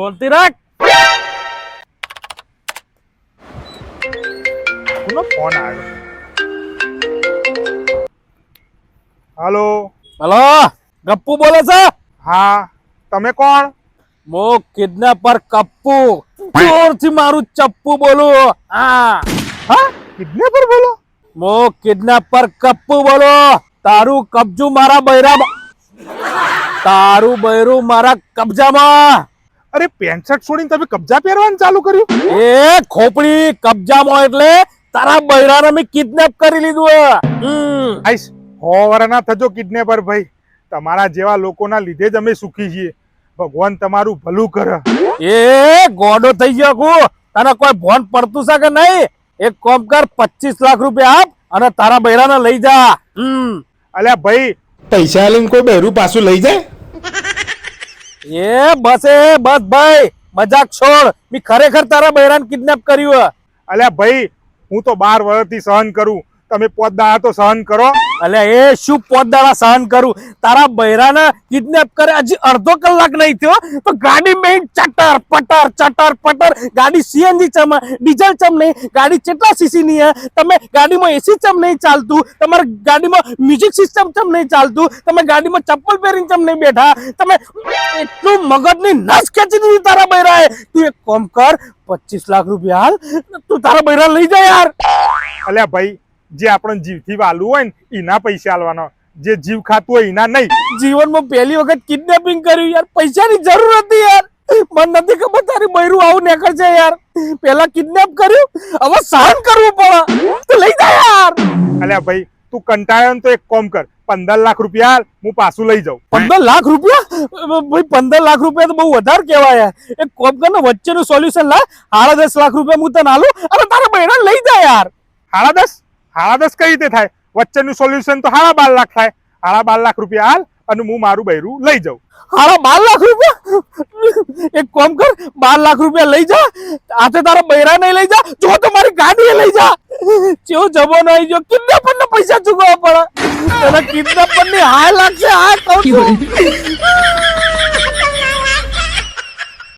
શાંતિ રાખ. કોનો ફોન આવ્યો? હાલો. હલો, ગપ્પુ બોલે છે? હા, તમે કોણ? મો કિડનેપર કપ્પુ. જોરથી મારું ચપ્પુ બોલું. હા હા, કિડનેપર બોલો? મો કિડનેપર કપ્પુ બોલો. તારું કબજું મારા બૈરામાં, તારું બૈરું મારા કબજામાં. અરે પેન્ટ શર્ટ છોડીને તમે કબજા પહેરવાનું ચાલુ કર્યું? એ ખોપડી કબજામાં એટલે તારા બૈરાને મેં કિડનેપ કરી લીધું. આઈશ હોવરના થજો કિડનેપર ભાઈ. તમારા જેવા લોકોના લીધે જ અમે સુખી છીએ. ભગવાન તમારું ભલું કરે. એ ગોડો થઈ ગયો કુ. તને કોઈ ભોન પડતું છે કે નહીં? એક કામ કર, 25 લાખ રૂપિયા આપ અને તારા બૈરાને લઈ જા. અલ્યા ભાઈ, પૈસા લઈને કોઈ બહેરું પાછું લઈ જાય? બસ ભાઈ, મજાક છોડ. મેં ખરેખર તારા બૈરાને કિડનેપ કર્યું. અલ્યા ભાઈ, હું તો 12 વર્ષથી સહન કરું. તમે 5 દાડા તો સહન કરો. અલ્યા એ શું 5 દાડા સહન કરું? તારા બૈરાને કિડનેપ કરે હજી અડધો કલાક નહીં થયો તો ગાડી મેં ચટર પટર ચટર પટર. ગાડી સીએનજી ચમ, ડીઝલ ચમ નહીં. ગાડી કેટલા સીસી ની હે? તમે ગાડીમાં એસી ચમ નહીં ચાલતું? તમારી ગાડીમાં મ્યુઝિક સિસ્ટમ ચમ નહીં ચાલતું? તમે ગાડીમાં ચપ્પલ પહેરીને ચમ નહીં બેઠા? તમે એટલું મગજની નસ ખેંચી દીધી તારા બૈરાએ. તું એક કામ કર, 25 લાખ રૂપિયા હાલ, તું તારા બૈરા લઈ જા યાર. અલ્યા ભાઈ, જે આપણને જીવથી વાલું હોય ને એના પૈસા આલવાનો, જે જીવ ખાતું હોય એના નહીં. જીવનમાં પહેલી વખત કિડનેપિંગ કર્યું યાર. પૈસાની જરૂર હતી યાર. મને નથી ખબર તારી બૈરું આવું નીકળ છે યાર. પેલા કિડનેપ કર્યું, હવે સહન કરવું પડે. તું લઈ જા યાર. અલ્યા ભાઈ, તું કંટાળ્યો ને તો એક કામ કર, 15 લાખ રૂપિયા હાલ, હું પાછું લઈ જાઉં. 15 લાખ રૂપિયા? ભાઈ 15 લાખ રૂપિયા તો બહુ વધારે કહેવાય. એક કોમ કર ને, વચ્ચેનું સોલ્યુશન લા. 10.5 લાખ રૂપિયા હું તને આલું અને તારા બૈરા લઈ જા યાર. 10.5? 10.5 કઈ રીતે થાય? વચ્ચેનું સોલ્યુશન તો 12.5 લાખ થાય. 12.5 લાખ રૂપિયા હાલ અને હું મારું બૈરું લઈ જાઉં. 12 લાખ રૂપિયા? એક કામ કર, 12 લાખ રૂપિયા લઈ જા. આજે તારા બૈરા નહીં લઈ જા, જો તો મારી ગાડી લઈ જા. જેવો જવાનો આવી ગયો, કિડનેપર ને પૈસા ચૂકવવા પડે. તને કિડનેપર ની હાય લાગશે. આ કહું છું.